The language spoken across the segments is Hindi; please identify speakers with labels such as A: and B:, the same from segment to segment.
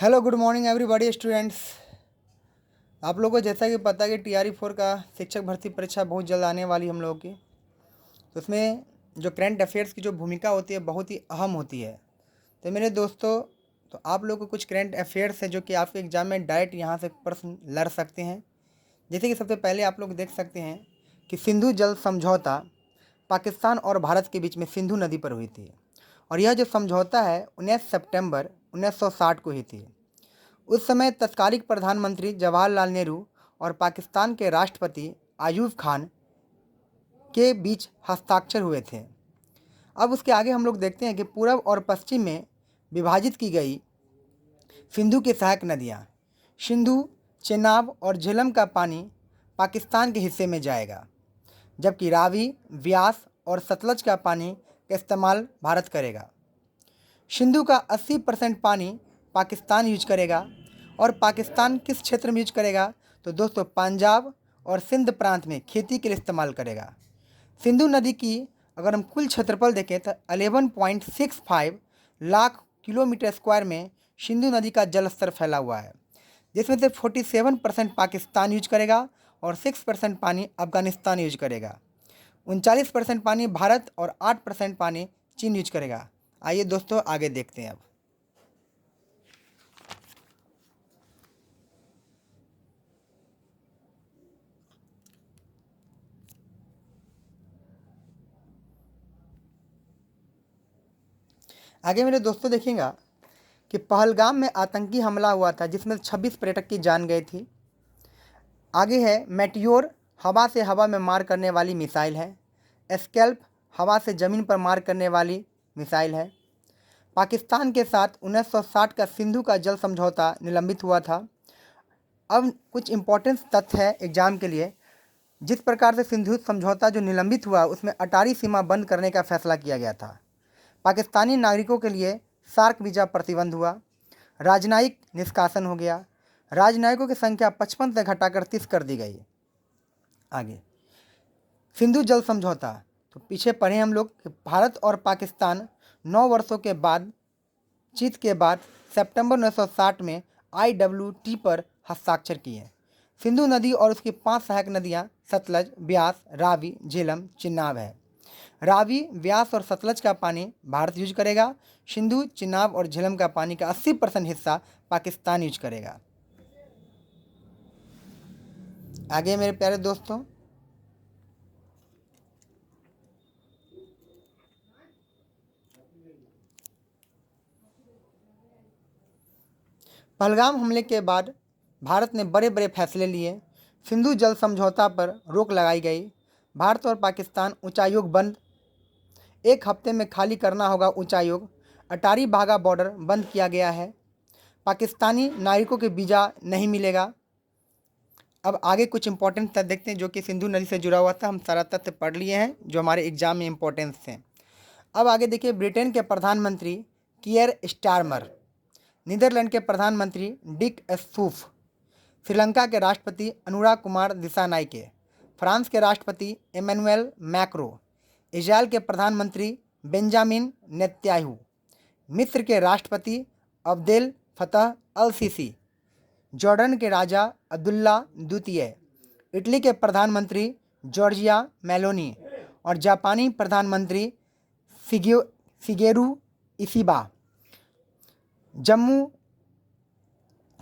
A: Hello good morning everybody students. आप लोगों को जैसा कि पता है कि TRE 4 का शिक्षक भर्ती परीक्षा बहुत जल्द आने वाली हम लोगों की। तो उसमें जो करंट अफेयर्स की जो भूमिका होती है बहुत ही अहम होती है। तो मेरे दोस्तों, तो आप लोगों को कुछ करंट अफेयर्स है जो कि आपके एग्ज़ाम में डायरेक्ट यहाँ से प्रश्न लड़ सकते हैं। जैसे कि सबसे पहले आप लोग देख सकते हैं कि सिंधु जल समझौता पाकिस्तान और भारत के बीच में सिंधु नदी पर हुई थी, और यह जो समझौता है 19 सितंबर 1960 को हुई थी। उस समय तत्कालीन प्रधानमंत्री जवाहरलाल नेहरू और पाकिस्तान के राष्ट्रपति आयूब खान के बीच हस्ताक्षर हुए थे। अब उसके आगे हम लोग देखते हैं कि पूर्व और पश्चिम में विभाजित की गई सिंधु की सहायक नदियाँ सिंधु, चेनाब और झेलम का पानी पाकिस्तान के हिस्से में जाएगा, जबकि रावी, व्यास और सतलज का पानी का इस्तेमाल भारत करेगा। सिंधु का 80% पानी पाकिस्तान यूज करेगा, और पाकिस्तान किस क्षेत्र में यूज करेगा तो दोस्तों पंजाब और सिंध प्रांत में खेती के लिए इस्तेमाल करेगा। सिंधु नदी की अगर हम कुल क्षेत्रफल देखें तो 11.65 लाख किलोमीटर स्क्वायर में सिंधु नदी का जल स्तर फैला हुआ है, जिसमें से 47% पाकिस्तान यूज करेगा और 6% पानी अफगानिस्तान यूज करेगा। 39% पानी भारत और 8% पानी चीन यूज करेगा। आइए दोस्तों आगे देखते हैं। अब आगे मेरे दोस्तों देखिएगा कि पहलगाम में आतंकी हमला हुआ था जिसमें 26 पर्यटक की जान गई थी। आगे है मेटियोर, हवा से हवा में मार करने वाली मिसाइल है। स्कैल्प, हवा से ज़मीन पर मार करने वाली मिसाइल है। पाकिस्तान के साथ 1960 का सिंधु का जल समझौता निलंबित हुआ था। अब कुछ इंपॉर्टेंट तथ्य है एग्जाम के लिए। जिस प्रकार से सिंधु समझौता जो निलंबित हुआ उसमें अटारी सीमा बंद करने का फैसला किया गया था। पाकिस्तानी नागरिकों के लिए सार्क वीज़ा प्रतिबंध हुआ। राजनयिक निष्कासन हो गया। राजनयिकों की संख्या 55 से घटाकर 30 कर दी गई। आगे सिंधु जल समझौता, तो पीछे पढ़े हम लोग कि भारत और पाकिस्तान 9 वर्षों के बाद जीत के बाद सितंबर 1960 में IWT पर हस्ताक्षर किए। सिंधु नदी और उसकी 5 सहायक नदियाँ सतलज, ब्यास, रावी, झेलम, चिनाब है। रावी, व्यास और सतलज का पानी भारत यूज करेगा। सिंधु, चिनाब और झेलम का पानी का 80% हिस्सा पाकिस्तान यूज करेगा। आगे मेरे प्यारे दोस्तों, पहलगाम हमले के बाद भारत ने बड़े बड़े फैसले लिए। सिंधु जल समझौता पर रोक लगाई गई। भारत और पाकिस्तान उच्चायोग बंद, 1 हफ्ते में खाली करना होगा उच्चायोग। अटारी बाघा बॉर्डर बंद किया गया है। पाकिस्तानी नागरिकों के वीज़ा नहीं मिलेगा। अब आगे कुछ इंपॉर्टेंट तथ्य देखते हैं जो कि सिंधु नदी से जुड़ा हुआ था। हम सारा तथ्य पढ़ लिए हैं जो हमारे एग्जाम में इंपॉर्टेंस थे। अब आगे देखिए, ब्रिटेन के प्रधानमंत्री कियर स्टारमर, नीदरलैंड के प्रधानमंत्री डिक स्टूफ, श्रीलंका के राष्ट्रपति अनुराग कुमार दिसानायके, फ्रांस के राष्ट्रपति इमैनुअल मैक्रो, इजराइल के प्रधानमंत्री बेंजामिन नेतन्याहू, मिस्र के राष्ट्रपति अब्देल फतह अल सीसी, जॉर्डन के राजा अब्दुल्ला द्वितीय, इटली के प्रधानमंत्री जॉर्जिया मेलोनी और जापानी प्रधानमंत्री शिगेरू इशिबा, जम्मू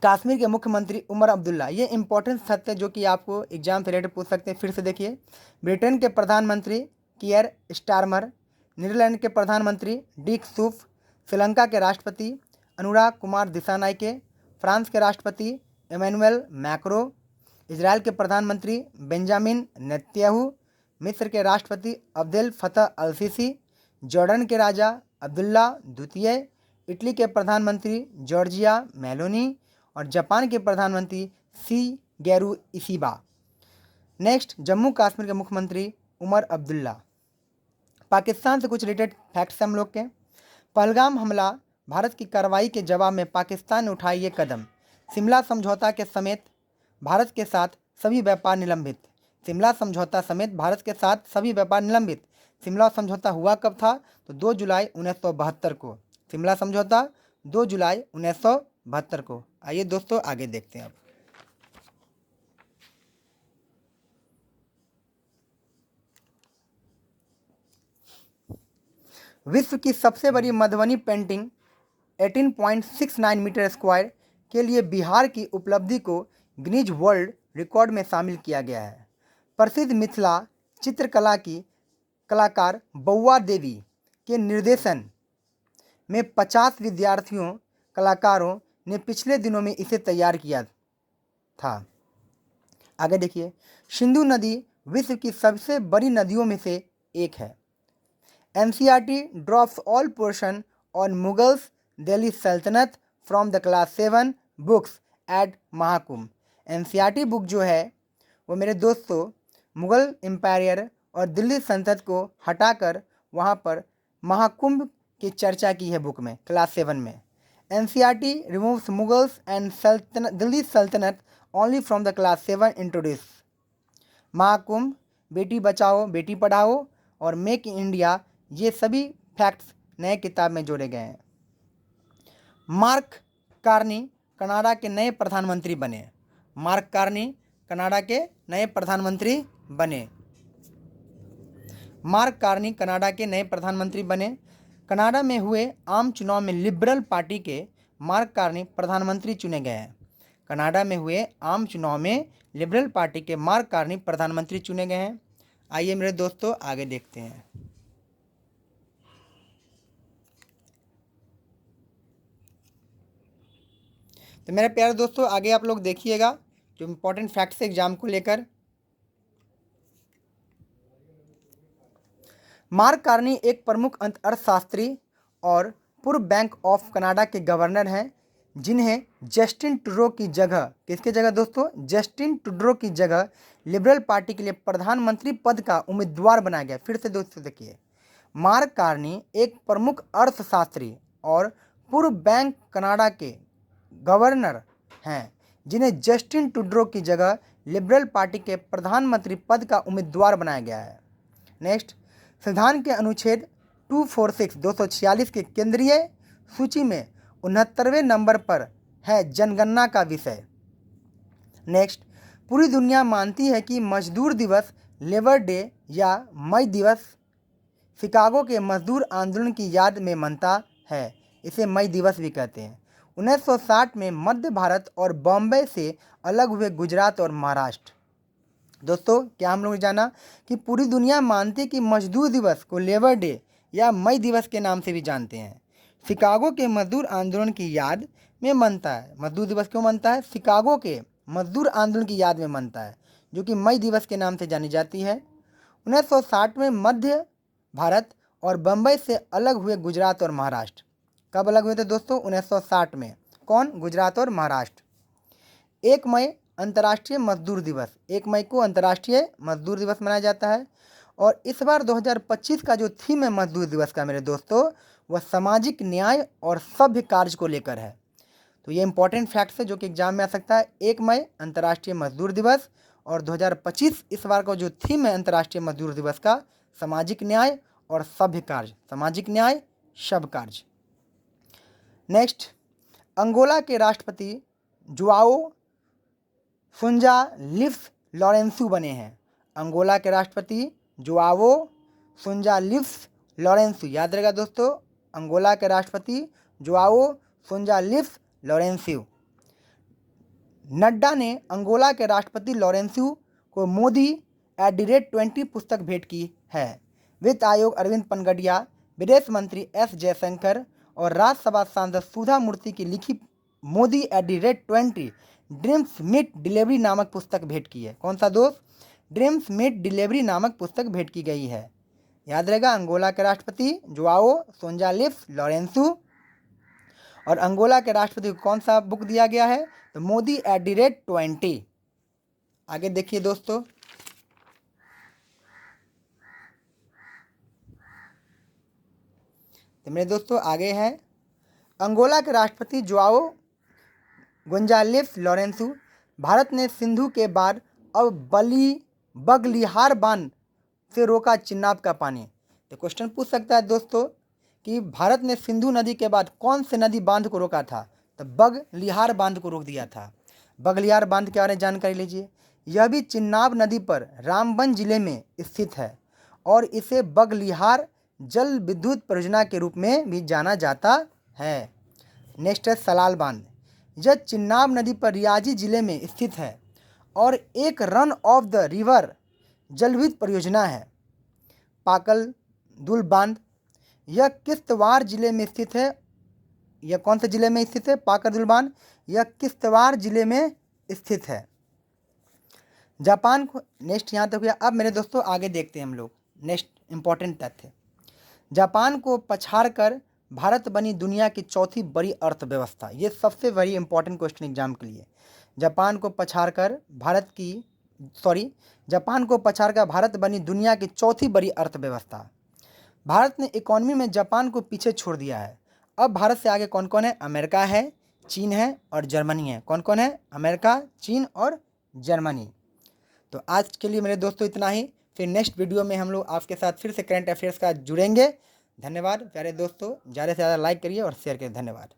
A: कश्मीर के मुख्यमंत्री उमर अब्दुल्ला। ये इंपॉर्टेंट तथ्य जो कि आपको एग्जाम से रिलेटेड पूछ सकते हैं। फिर से देखिए, ब्रिटेन के प्रधानमंत्री कियर स्टारमर, नीदरलैंड के प्रधानमंत्री डिक सूफ, श्रीलंका के राष्ट्रपति अनुराग कुमार दिसानायके, फ्रांस के राष्ट्रपति इमैनुअल मैक्रो, इजराइल के प्रधानमंत्री बेंजामिन नेतन्याहू, मिस्र के राष्ट्रपति अब्देल फतह अल सीसी, जॉर्डन के राजा अब्दुल्ला द्वितीय, इटली के प्रधानमंत्री जॉर्जिया मेलोनी और जापान के प्रधानमंत्री Shigeru Ishiba. Next, Jammu Kashmir के मुख्यमंत्री उमर अब्दुल्ला। पाकिस्तान से कुछ रिलेटेड फैक्ट्स हम लोग के। पहलगाम हमला, भारत की कार्रवाई के जवाब में पाकिस्तान ने उठाए ये कदम। शिमला समझौता के समेत भारत के साथ सभी व्यापार निलंबित। शिमला समझौता समेत भारत के साथ सभी व्यापार निलंबित। शिमला समझौता हुआ कब था तो 2 जुलाई 1972 को। शिमला समझौता 2 जुलाई 72 को। आइए दोस्तों आगे देखते हैं अब। विश्व की सबसे बड़ी मधुबनी पेंटिंग 18.69 मीटर स्क्वायर के लिए बिहार की उपलब्धि को गिनीज वर्ल्ड रिकॉर्ड में शामिल किया गया है। प्रसिद्ध मिथिला चित्रकला की कलाकार बउआ देवी के निर्देशन में 50 विद्यार्थियों कलाकारों ने पिछले दिनों में इसे तैयार किया था। आगे देखिए, सिंधु नदी विश्व की सबसे बड़ी नदियों में से एक है। NCERT drops all portion on Mughals Delhi Sultanate from the class 7 books at Mahakumbh. NCERT book जो है वो मेरे दोस्तों मुग़ल एम्पायर और दिल्ली सल्तनत को हटाकर वहाँ पर महाकुंभ की चर्चा की है बुक में, क्लास 7 में। NCERT removes Mughals and Delhi सल्तनत only from the class 7 introduce Mahakumbh, Beti Bachao Beti Padhao और मेक इन इंडिया, ये सभी फैक्ट्स नए किताब में जोड़े गए हैं। मार्क कार्नी कनाडा के नए प्रधानमंत्री बने। मार्क कार्नी कनाडा के नए प्रधानमंत्री बने। मार्क कार्नी कनाडा के नए प्रधानमंत्री बने। कनाडा में हुए आम चुनाव में लिबरल पार्टी के मार्क कार्नी प्रधानमंत्री चुने गए हैं। कनाडा में हुए आम चुनाव में लिबरल पार्टी के मार्क कार्नी प्रधानमंत्री चुने गए हैं। आइए मेरे दोस्तों आगे देखते हैं। तो मेरे प्यारे दोस्तों आगे आप लोग देखिएगा जो इम्पोर्टेंट फैक्ट्स एग्जाम को लेकर। मार्क कार्नी एक प्रमुख अर्थशास्त्री और पूर्व बैंक ऑफ कनाडा के गवर्नर हैं, जिन्हें जस्टिन ट्रूडो की जगह, किसकी जगह दोस्तों, जस्टिन ट्रूडो की जगह लिबरल पार्टी के लिए प्रधानमंत्री पद का उम्मीदवार बनाया गया। फिर से दोस्तों देखिए, मार्क कार्नी एक प्रमुख अर्थशास्त्री और पूर्व बैंक कनाडा के गवर्नर हैं, जिन्हें जस्टिन ट्रूडो की जगह लिबरल पार्टी के प्रधानमंत्री पद का उम्मीदवार बनाया गया है। नेक्स्ट, संविधान के अनुच्छेद 246 के केंद्रीय सूची में 69वें नंबर पर है जनगणना का विषय। नेक्स्ट, पूरी दुनिया मानती है कि मजदूर दिवस लेबर डे या मई दिवस शिकागो के मजदूर आंदोलन की याद में मनता है, इसे मई दिवस भी कहते हैं। 1960 में मध्य भारत और बॉम्बे से अलग हुए गुजरात और महाराष्ट्र। दोस्तों क्या हम लोग जाना कि पूरी दुनिया मानती है कि मजदूर दिवस को लेबर डे या मई दिवस के नाम से भी जानते हैं। शिकागो के मजदूर आंदोलन की याद में मनता है। मजदूर दिवस क्यों मनता है? शिकागो के मजदूर आंदोलन की याद में मनता है, जो कि मई दिवस के नाम से जानी जाती है। 1960 में मध्य भारत और बम्बई से अलग हुए गुजरात और महाराष्ट्र। कब अलग हुए थे दोस्तों? 1960 में। कौन? गुजरात और महाराष्ट्र। 1 मई अंतर्राष्ट्रीय मजदूर दिवस, 1 मई को अंतर्राष्ट्रीय मजदूर दिवस मनाया जाता है। और इस बार 2025 का जो थीम है मजदूर दिवस का मेरे दोस्तों, वह सामाजिक न्याय और सभ्य कार्य को लेकर है। तो ये इंपॉर्टेंट फैक्ट्स है जो कि एग्जाम में आ सकता है। 1 मई अंतर्राष्ट्रीय मजदूर दिवस और 2025 इस बार का जो थीम है अंतर्राष्ट्रीय मजदूर दिवस का, सामाजिक न्याय और सभ्य कार्य, सामाजिक न्याय सभ्य कार्य। नेक्स्ट, अंगोला के राष्ट्रपति जुआओ सुंजालिफ्स लॉरेंसो बने हैं। अंगोला के राष्ट्रपति जुआओ सुंजालिफ्स लॉरेंसो, याद रहेगा दोस्तों, अंगोला के राष्ट्रपति जुआओ सुंजालिफ्स लॉरेंसो। नड्डा ने अंगोला के राष्ट्रपति लॉरेंसो को मोदी @20 पुस्तक भेंट की है। वित्त आयोग अरविंद पनगडिया, विदेश मंत्री एस जयशंकर और राज्यसभा सांसद सुधा मूर्ति की लिखी मोदी @20 ड्रीम्स मीट डिलीवरी नामक पुस्तक भेंट की है। कौन सा दोस्त? ड्रीम्स मीट डिलीवरी नामक पुस्तक भेंट की गई है। याद रहेगा, अंगोला के राष्ट्रपति जुआओ सुंजालिफ्स लॉरेंसो और अंगोला के राष्ट्रपति को कौन सा बुक दिया गया है? तो मोदी @20। आगे देखिए दोस्तों, तो मेरे दोस्तों आगे है अंगोला के राष्ट्रपति जुआओ गोंजालेस लॉरेंसो। भारत ने सिंधु के बाद अब बगलिहार बांध से रोका चिनाब का पानी। तो क्वेश्चन पूछ सकता है दोस्तों कि भारत ने सिंधु नदी के बाद कौन से नदी बांध को रोका था? तो बगलिहार बांध को रोक दिया था। बगलिहार बांध के बारे में जानकारी लीजिए। यह भी चिन्नाब नदी पर रामबन जिले में स्थित है और इसे बगलिहार जल विद्युत परियोजना के रूप में भी जाना जाता है। नेक्स्ट है सलाल बांध। यह चिन्नाब नदी पर रियासी जिले में स्थित है और एक रन ऑफ द रिवर जल विद्युत परियोजना है। पाकल दुल बांध, यह किश्तवाड़ जिले में स्थित है। यह कौन से जिले में स्थित है? पाकल दुल बांध, यह किश्तवाड़ जिले में स्थित है। जापान को, नेक्स्ट यहाँ तक हुआ। अब मेरे दोस्तों आगे देखते हैं हम लोग नेक्स्ट इंपॉर्टेंट तथ्य। जापान को पछाड़कर भारत बनी दुनिया की चौथी बड़ी अर्थव्यवस्था। ये सबसे बड़ी इंपॉर्टेंट क्वेश्चन एग्जाम के लिए। जापान को पछाड़कर भारत बनी दुनिया की चौथी बड़ी अर्थव्यवस्था। भारत ने इकोनॉमी में जापान को पीछे छोड़ दिया है। अब भारत से आगे कौन कौन है? अमेरिका है, चीन है और जर्मनी है। कौन कौन है? अमेरिका, चीन और जर्मनी। तो आज के लिए मेरे दोस्तों इतना ही। फिर नेक्स्ट वीडियो में हम लोग आपके साथ फिर से करंट अफेयर्स का जुड़ेंगे। धन्यवाद प्यारे दोस्तों, ज़्यादा से ज़्यादा लाइक करिए और शेयर करिए। धन्यवाद।